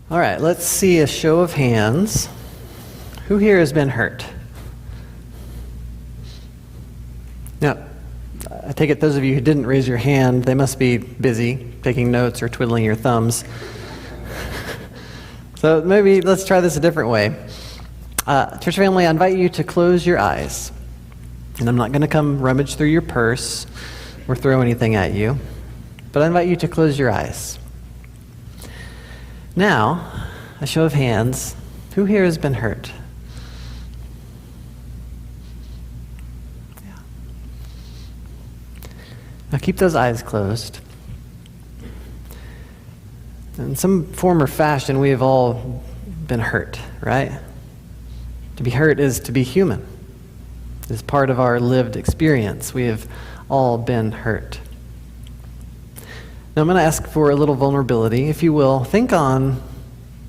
All right, let's see a show of hands. Who here has been hurt? Now, I take it those of you who didn't raise your hand, they must be busy taking notes or twiddling your thumbs. So maybe let's try this a different way. Church family, I invite you to close your eyes. And I'm not going to come rummage through your purse or throw anything at you, but I invite you to close your eyes. Now, a show of hands. Who here has been hurt? Yeah. Now keep those eyes closed. In some form or fashion, we have all been hurt, right? To be hurt is to be human. It's part of our lived experience. We have all been hurt. Now I'm going to ask for a little vulnerability. If you will, think on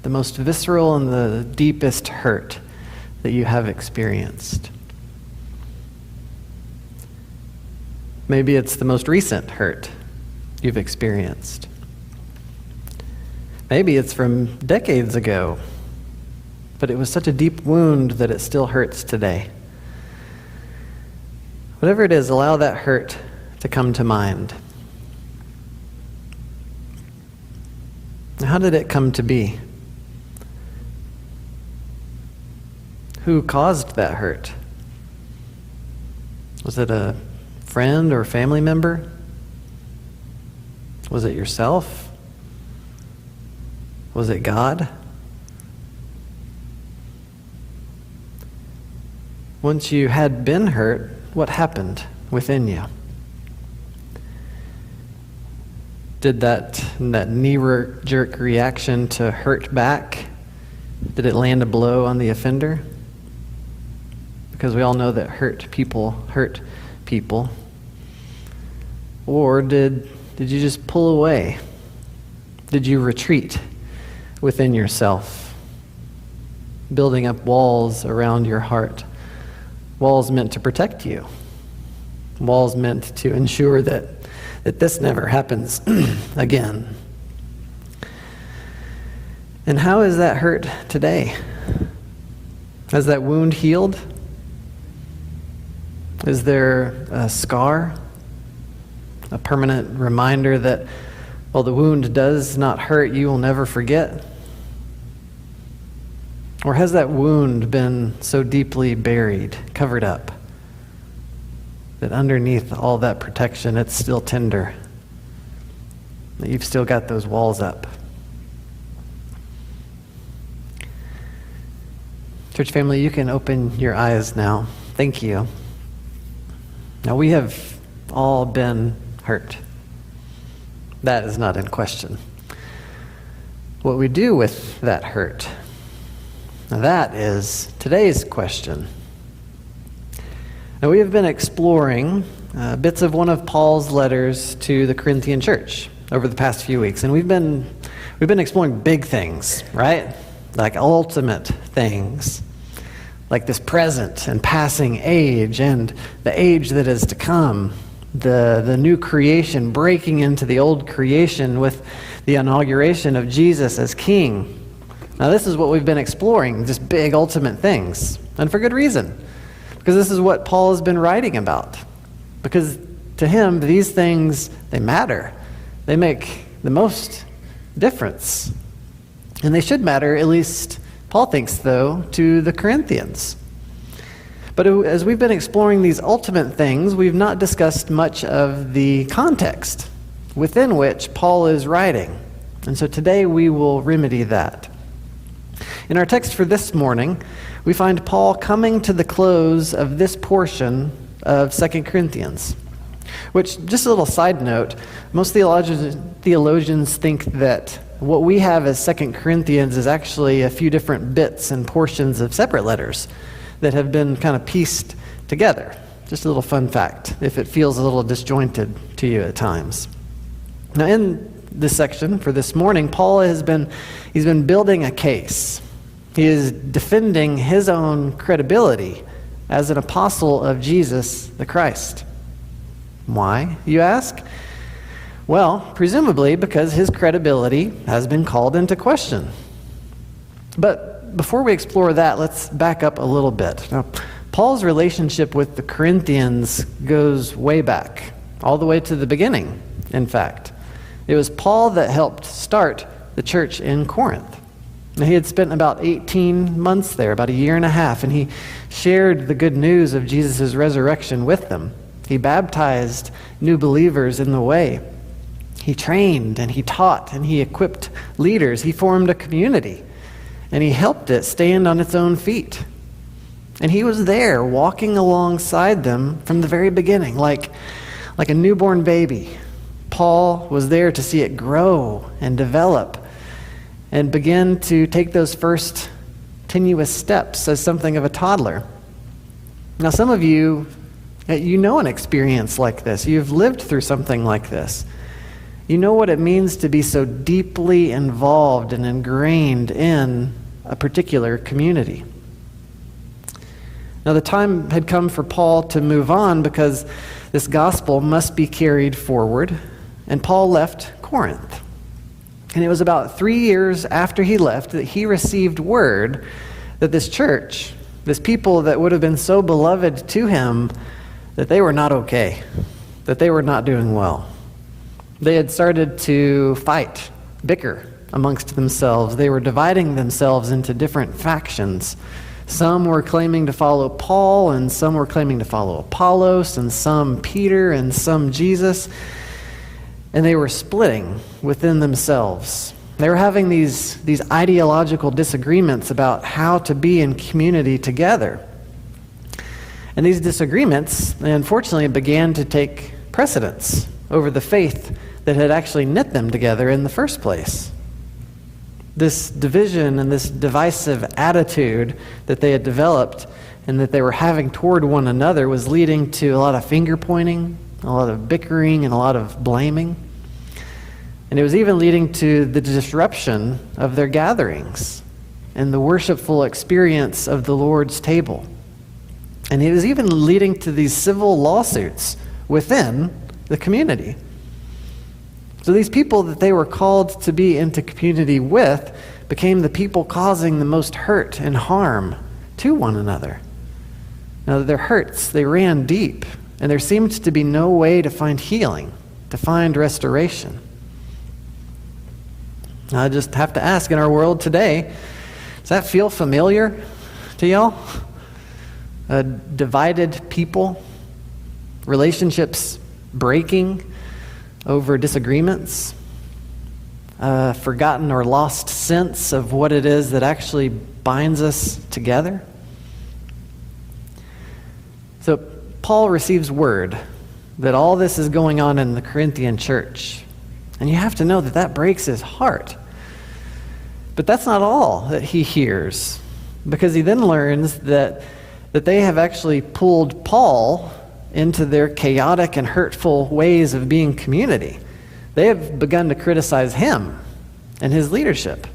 the most visceral and the deepest hurt that you have experienced. Maybe it's the most recent hurt you've experienced. Maybe it's from decades ago, but it was such a deep wound that it still hurts today. Whatever it is, allow that hurt to come to mind. How did it come to be? Who caused that hurt? Was it a friend or family member? Was it yourself? Was it God? Once you had been hurt, what happened within you? Did that knee-jerk reaction to hurt back, did it land a blow on the offender? Because we all know that hurt people hurt people. Or did you just pull away? Did you retreat within yourself, building up walls around your heart? Walls meant to protect you. Walls meant to ensure that this never happens again. And how is that hurt today? Has that wound healed? Is there a scar? A permanent reminder that, while the wound does not hurt, you will never forget? Or has that wound been so deeply buried, covered up, that underneath all that protection, it's still tender, that you've still got those walls up? Church family, you can open your eyes now. Thank you. Now, we have all been hurt. That is not in question. What we do with that hurt, now that is today's question. Now, we have been exploring bits of one of Paul's letters to the Corinthian church over the past few weeks, and we've been exploring big things, right? Like ultimate things, like this present and passing age, and the age that is to come, the new creation breaking into the old creation with the inauguration of Jesus as King. Now, this is what we've been exploring, just big ultimate things, and for good reason. Because this is what Paul has been writing about. Because to him, these things, they matter. They make the most difference. And they should matter, at least Paul thinks, though, to the Corinthians. But as we've been exploring these ultimate things, we've not discussed much of the context within which Paul is writing. And so today we will remedy that. In our text for this morning, we find Paul coming to the close of this portion of 2 Corinthians, which, just a little side note, most theologians think that what we have as 2 Corinthians is actually a few different bits and portions of separate letters that have been kind of pieced together. Just a little fun fact, if it feels a little disjointed to you at times. Now, in this section for this morning, Paul he's been building a case. He is defending his own credibility as an apostle of Jesus the Christ. Why, you ask? Well, presumably because his credibility has been called into question. But before we explore that, let's back up a little bit. Now, Paul's relationship with the Corinthians goes way back, all the way to the beginning, in fact. It was Paul that helped start the church in Corinth. Now, he had spent about 18 months there, about a year and a half, and he shared the good news of Jesus' resurrection with them. He baptized new believers in the way. He trained and he taught and he equipped leaders. He formed a community and he helped it stand on its own feet. And he was there walking alongside them from the very beginning, like a newborn baby. Paul was there to see it grow and develop and begin to take those first tenuous steps as something of a toddler. Now, some of you know an experience like this. You've lived through something like this. You know what it means to be so deeply involved and ingrained in a particular community. Now, the time had come for Paul to move on because this gospel must be carried forward, and Paul left Corinth. And it was about 3 years after he left that he received word that this church, this people that would have been so beloved to him, that they were not okay, that they were not doing well. They had started to fight, bicker amongst themselves. They were dividing themselves into different factions. Some were claiming to follow Paul, and some were claiming to follow Apollos, and some Peter, and some Jesus. And they were splitting within themselves. They were having these ideological disagreements about how to be in community together. And these disagreements, unfortunately, began to take precedence over the faith that had actually knit them together in the first place. This division and this divisive attitude that they had developed and that they were having toward one another was leading to a lot of finger pointing, a lot of bickering, and a lot of blaming. And it was even leading to the disruption of their gatherings and the worshipful experience of the Lord's table. And it was even leading to these civil lawsuits within the community. So these people that they were called to be into community with became the people causing the most hurt and harm to one another. Now, their hurts, they ran deep, and there seemed to be no way to find healing, to find restoration. Now, I just have to ask, in our world today, does that feel familiar to y'all? A divided people, relationships breaking over disagreements, a forgotten or lost sense of what it is that actually binds us together. So Paul receives word that all this is going on in the Corinthian church. And you have to know that that breaks his heart. But that's not all that he hears, because he then learns that they have actually pulled Paul into their chaotic and hurtful ways of being community. They have begun to criticize him and his leadership.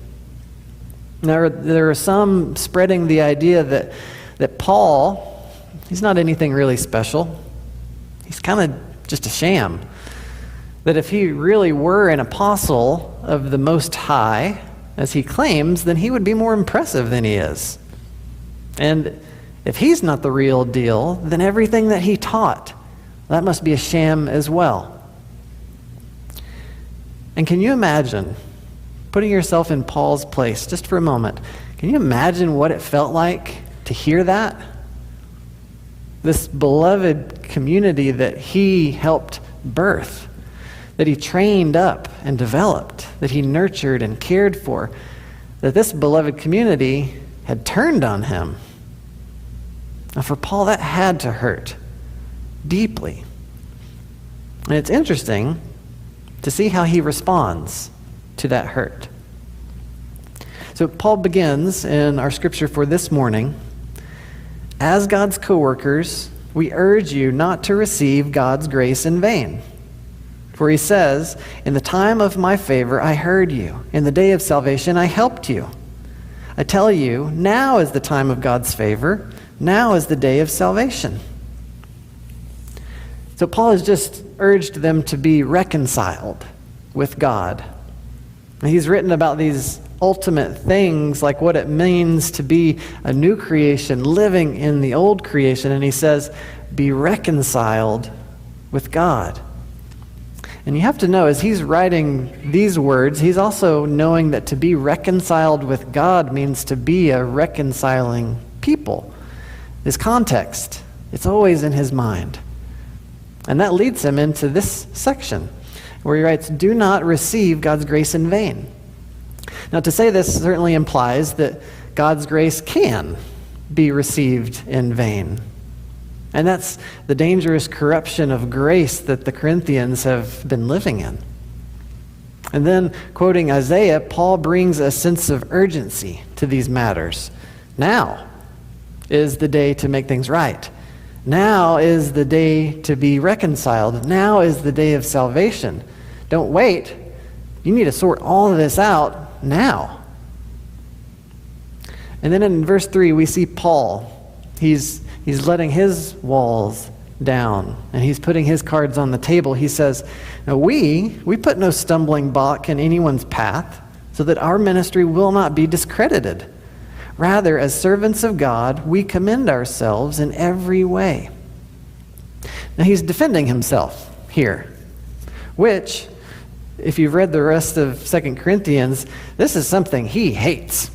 Now, there are some spreading the idea that Paul, he's not anything really special. He's kind of just a sham. That if he really were an apostle of the Most High, as he claims, then he would be more impressive than he is. And if he's not the real deal, then everything that he taught, that must be a sham as well. And can you imagine putting yourself in Paul's place just for a moment? Can you imagine what it felt like to hear that? This beloved community that he helped birth, that he trained up and developed, that he nurtured and cared for, that this beloved community had turned on him. Now, for Paul, that had to hurt deeply. And it's interesting to see how he responds to that hurt. So Paul begins in our scripture for this morning, "As God's co-workers, we urge you not to receive God's grace in vain. For he says, 'In the time of my favor I heard you. In the day of salvation I helped you.' I tell you, now is the time of God's favor. Now is the day of salvation." So Paul has just urged them to be reconciled with God. And he's written about these ultimate things, like what it means to be a new creation, living in the old creation. And he says, be reconciled with God. And you have to know, as he's writing these words, he's also knowing that to be reconciled with God means to be a reconciling people. This context, it's always in his mind. And that leads him into this section where he writes, do not receive God's grace in vain. Now, to say this certainly implies that God's grace can be received in vain. And that's the dangerous corruption of grace that the Corinthians have been living in. And then, quoting Isaiah, Paul brings a sense of urgency to these matters. Now is the day to make things right. Now is the day to be reconciled. Now is the day of salvation. Don't wait. You need to sort all of this out now. And then in verse 3, we see Paul. He's letting his walls down, and he's putting his cards on the table. He says, now we put no stumbling block in anyone's path, so that our ministry will not be discredited. Rather, as servants of God, we commend ourselves in every way. Now he's defending himself here, which, if you've read the rest of 2 Corinthians, this is something he hates.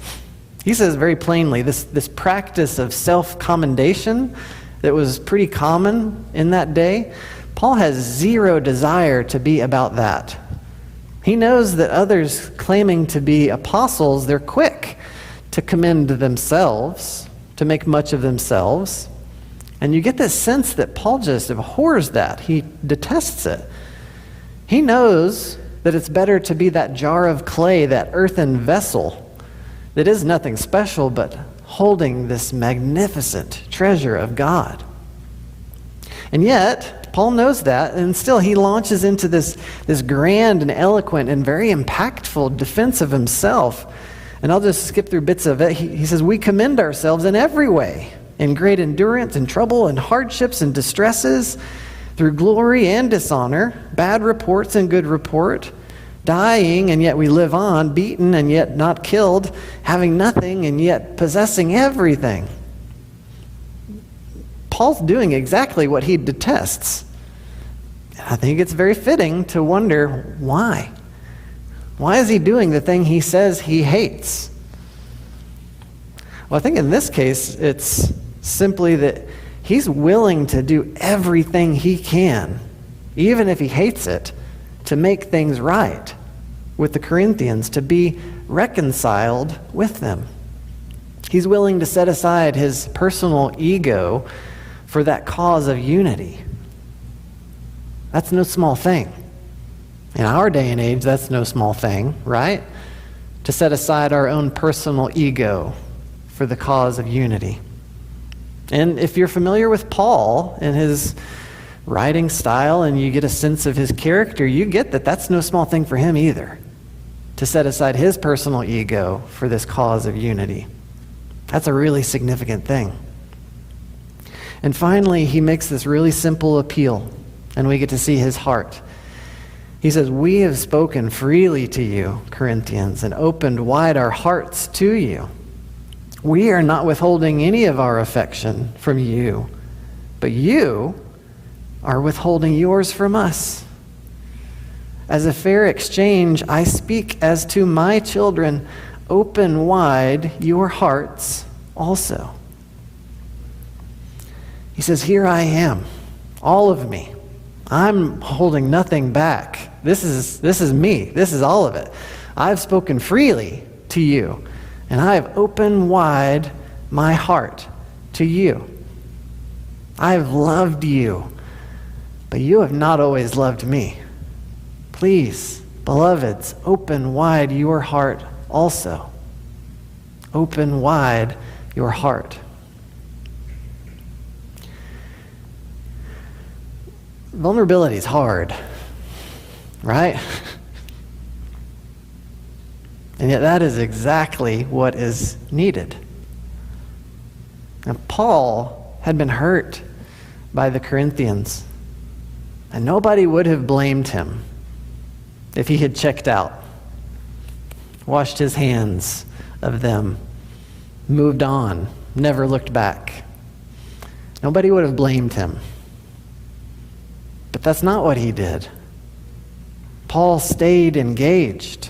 He says very plainly, this practice of self-commendation that was pretty common in that day, Paul has zero desire to be about that. He knows that others claiming to be apostles, they're quick to commend themselves, to make much of themselves. And you get this sense that Paul just abhors that. He detests it. He knows that it's better to be that jar of clay, that earthen vessel that is nothing special, but holding this magnificent treasure of God. And yet, Paul knows that, and still he launches into this grand and eloquent and very impactful defense of himself. And I'll just skip through bits of it. He says, we commend ourselves in every way, in great endurance and trouble and hardships and distresses, through glory and dishonor, bad reports and good report, dying and yet we live on, beaten and yet not killed, having nothing and yet possessing everything. Paul's doing exactly what he detests. I think it's very fitting to wonder why. Why is he doing the thing he says he hates? Well, I think in this case, it's simply that he's willing to do everything he can, even if he hates it, to make things right with the Corinthians, to be reconciled with them. He's willing to set aside his personal ego for that cause of unity. That's no small thing. In our day and age, that's no small thing, right? To set aside our own personal ego for the cause of unity. And if you're familiar with Paul and his writing style and you get a sense of his character, you get that that's no small thing for him either, to set aside his personal ego for this cause of unity. That's a really significant thing. And finally, he makes this really simple appeal, and we get to see his heart. He says, we have spoken freely to you, Corinthians, and opened wide our hearts to you. We are not withholding any of our affection from you, but you are withholding yours from us. As a fair exchange, I speak as to my children, open wide your hearts also. He says, here I am, all of me. I'm holding nothing back. This is me. This is all of it. I've spoken freely to you, and I have opened wide my heart to you. I have loved you, but you have not always loved me. Please, beloveds, open wide your heart also. Open wide your heart. Vulnerability is hard, right? And yet that is exactly what is needed. And Paul had been hurt by the Corinthians, and nobody would have blamed him if he had checked out. washed his hands of them, moved on, never looked back. Nobody would have blamed him. But that's not what he did. Paul stayed engaged.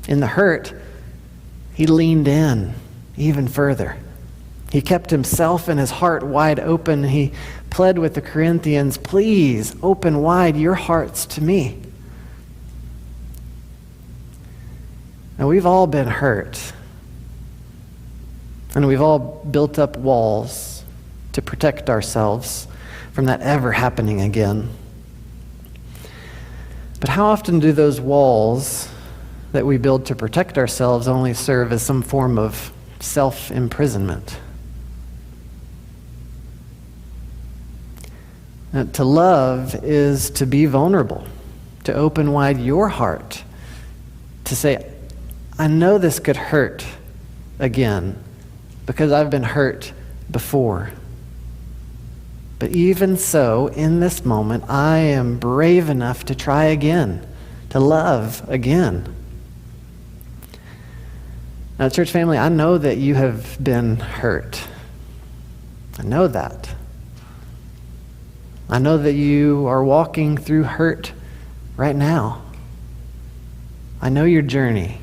In the hurt, he leaned in even further. He kept himself and his heart wide open. He pled with the Corinthians, please open wide your hearts to me. Now, we've all been hurt. And we've all built up walls to protect ourselves from that ever happening again. But how often do those walls that we build to protect ourselves only serve as some form of self-imprisonment? Now, to love is to be vulnerable, to open wide your heart, to say, I know this could hurt again because I've been hurt before. But even so, in this moment, I am brave enough to try again, to love again. Now, church family, I know that you have been hurt. I know that. I know that you are walking through hurt right now. I know your journey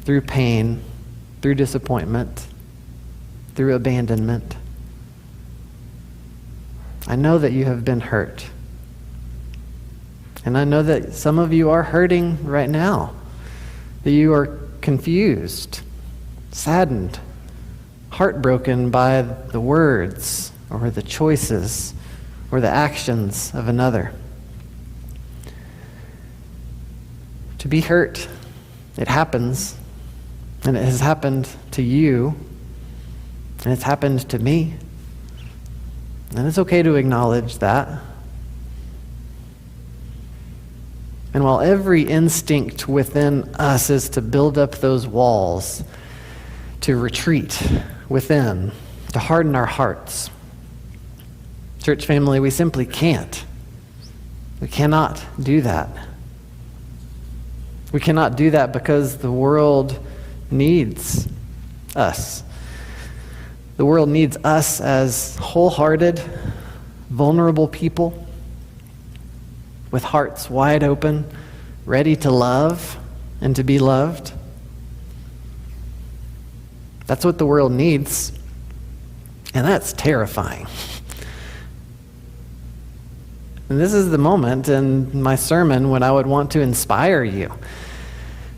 through pain, through disappointment, through abandonment. I know that you have been hurt. And I know that some of you are hurting right now, that you are confused, saddened, heartbroken by the words or the choices or the actions of another. To be hurt, it happens, and it has happened to you, and it's happened to me. And it's okay to acknowledge that. And while every instinct within us is to build up those walls, to retreat within, to harden our hearts, church family, we simply can't. We cannot do that. We cannot do that because the world needs us. The world needs us as wholehearted, vulnerable people with hearts wide open, ready to love and to be loved. That's what the world needs, and that's terrifying. And this is the moment in my sermon when I would want to inspire you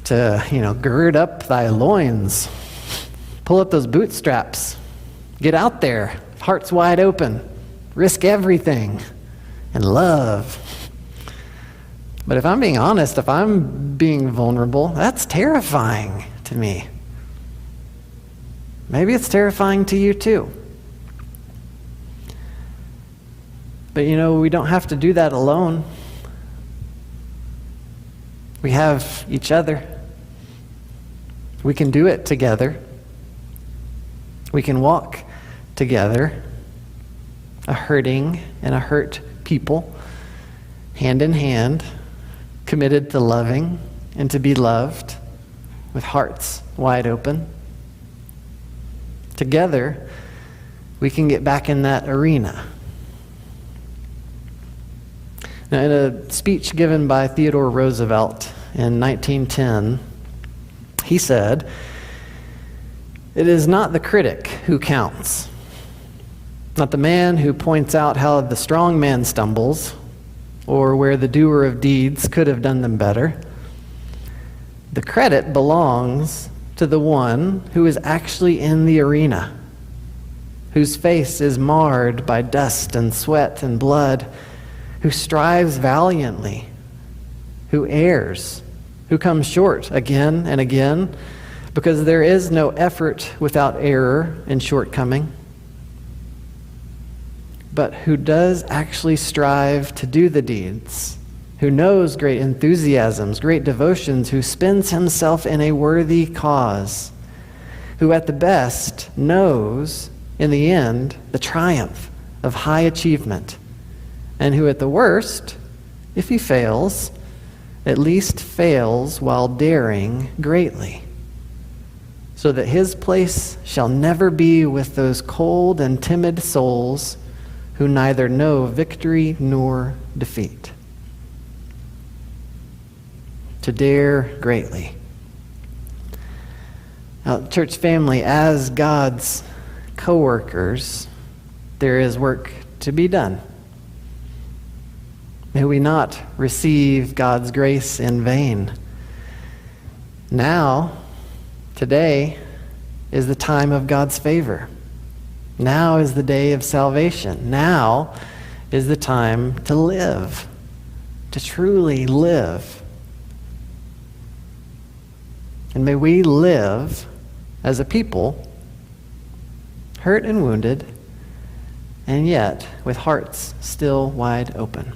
to, gird up thy loins, pull up those bootstraps, get out there, hearts wide open, risk everything, and love. But if I'm being honest, if I'm being vulnerable, that's terrifying to me. Maybe it's terrifying to you too. But we don't have to do that alone. We have each other. We can do it together. We can walk together, a hurting and a hurt people, hand in hand, committed to loving and to be loved, with hearts wide open. Together, we can get back in that arena. Now, in a speech given by Theodore Roosevelt in 1910, he said, "It is not the critic who counts, not the man who points out how the strong man stumbles or where the doer of deeds could have done them better. The credit belongs to the one who is actually in the arena, whose face is marred by dust and sweat and blood, who strives valiantly, who errs, who comes short again and again, because there is no effort without error and shortcoming, but who does actually strive to do the deeds, who knows great enthusiasms, great devotions, who spends himself in a worthy cause, who at the best knows, in the end, the triumph of high achievement, and who at the worst, if he fails, at least fails while daring greatly, so that his place shall never be with those cold and timid souls who neither know victory nor defeat. To dare greatly. Now, church family, as God's co-workers, there is work to be done. May we not receive God's grace in vain. Now, today, is the time of God's favor. Now is the day of salvation. Now is the time to live, to truly live. And may we live as a people, hurt and wounded, and yet with hearts still wide open.